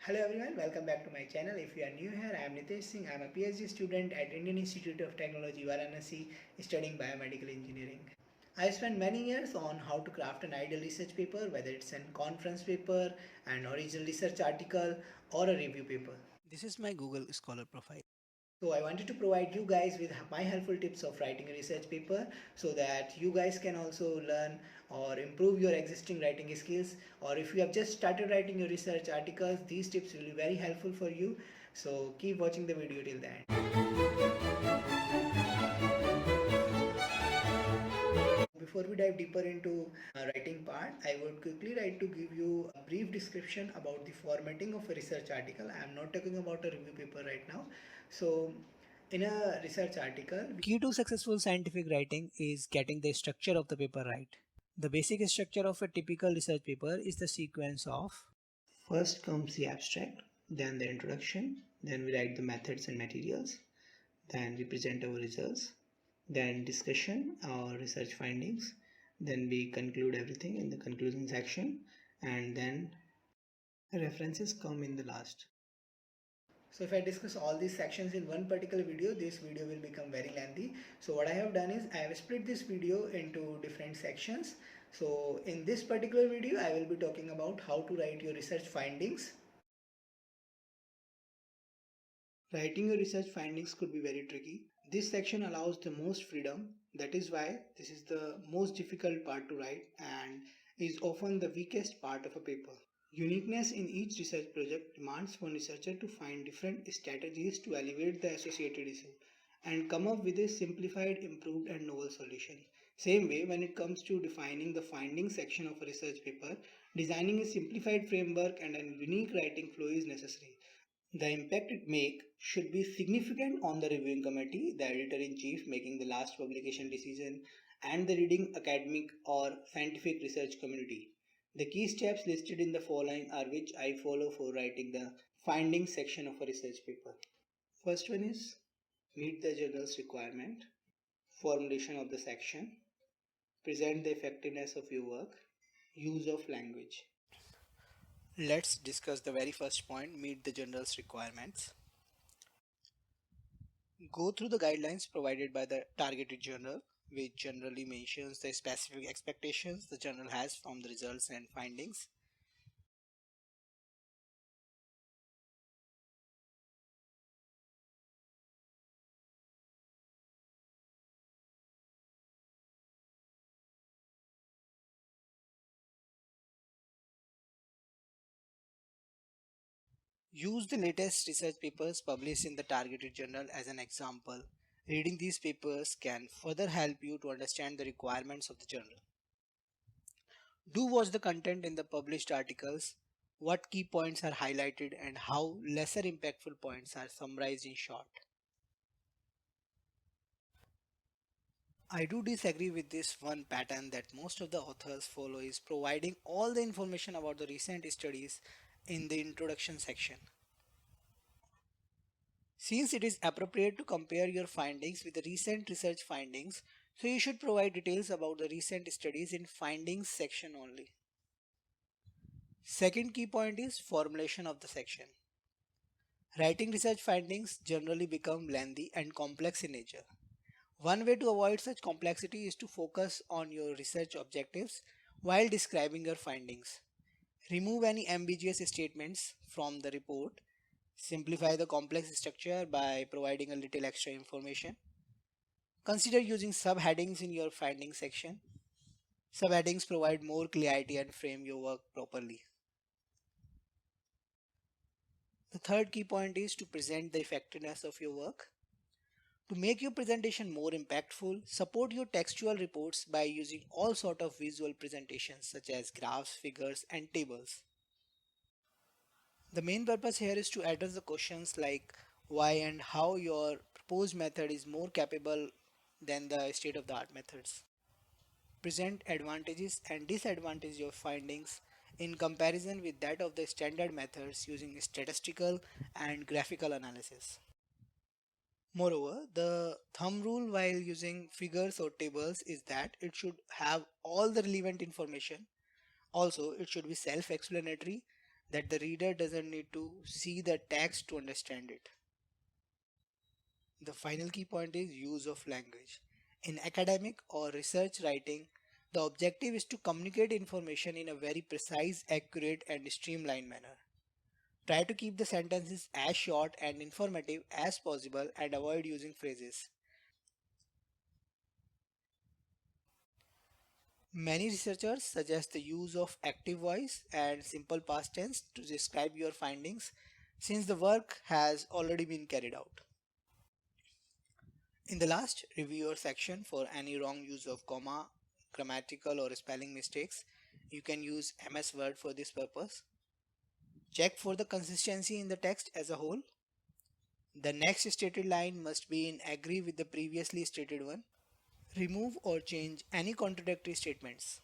Hello everyone, welcome back to my channel. If you are new here, I am Nitesh Singh. I am a PhD student at Indian Institute of Technology, Varanasi, studying biomedical engineering. I spent many years on how to craft an ideal research paper, whether it's a conference paper, an original research article, or a review paper. This is my Google Scholar profile. So I wanted to provide you guys with my helpful tips of writing a research paper so that you guys can also learn or improve your existing writing skills, or if you have just started writing your research articles, these tips will be very helpful for you. So keep watching the video till the end. Before we dive deeper into writing part, I would quickly like to give you a brief description about the formatting of a research article. I am not talking about a review paper right now. So in a research article, key to successful scientific writing is getting the structure of the paper right. The basic structure of a typical research paper is the sequence of first comes the abstract, then the introduction, then we write the methods and materials, then we present our results, then discussion or research findings, then we conclude everything in the conclusion section, and then references come in the last. So if I discuss all these sections in one particular video, this video will become very lengthy. So what I have done is I have split this video into different sections. So in this particular video, I will be talking about how to write your research findings. Writing your research findings could be very tricky. This section allows the most freedom. That is why this is the most difficult part to write and is often the weakest part of a paper. Uniqueness in each research project demands one researcher to find different strategies to elevate the associated issue and come up with a simplified, improved, and novel solution. Same way, when it comes to defining the findings section of a research paper, designing a simplified framework and a unique writing flow is necessary. The impact it make should be significant on the reviewing committee, the editor-in-chief making the last publication decision, and the reading academic or scientific research community. The key steps listed in the following are which I follow for writing the findings section of a research paper. First one is meet the journal's requirement, formulation of the section, present the effectiveness of your work, use of language. Let's discuss the very first point, meet the journal's requirements. Go through the guidelines provided by the targeted journal, which generally mentions the specific expectations the journal has from the results and findings. Use the latest research papers published in the targeted journal as an example. Reading these papers can further help you to understand the requirements of the journal. Do watch the content in the published articles, what key points are highlighted and how lesser impactful points are summarized in short. I do disagree with this one pattern that most of the authors follow is providing all the information about the recent studies in the introduction section. Since it is appropriate to compare your findings with the recent research findings, so you should provide details about the recent studies in findings section only. Second key point is formulation of the section. Writing research findings generally become lengthy and complex in nature. One way to avoid such complexity is to focus on your research objectives while describing your findings. Remove any ambiguous statements from the report. Simplify the complex structure by providing a little extra information. Consider using subheadings in your findings section. Subheadings provide more clarity and frame your work properly. The third key point is to present the effectiveness of your work. To make your presentation more impactful, support your textual reports by using all sort of visual presentations such as graphs, figures, and tables. The main purpose here is to address the questions like why and how your proposed method is more capable than the state-of-the-art methods. Present advantages and disadvantages of findings in comparison with that of the standard methods using statistical and graphical analysis. Moreover, the thumb rule while using figures or tables is that it should have all the relevant information. Also, it should be self-explanatory that the reader doesn't need to see the text to understand it. The final key point is use of language. In academic or research writing, the objective is to communicate information in a very precise, accurate, and streamlined manner. Try to keep the sentences as short and informative as possible and avoid using phrases. Many researchers suggest the use of active voice and simple past tense to describe your findings since the work has already been carried out. In the last reviewer section, for any wrong use of comma, grammatical or spelling mistakes, you can use MS Word for this purpose. Check for the consistency in the text as a whole. The next stated line must be in agree with the previously stated one. Remove or change any contradictory statements.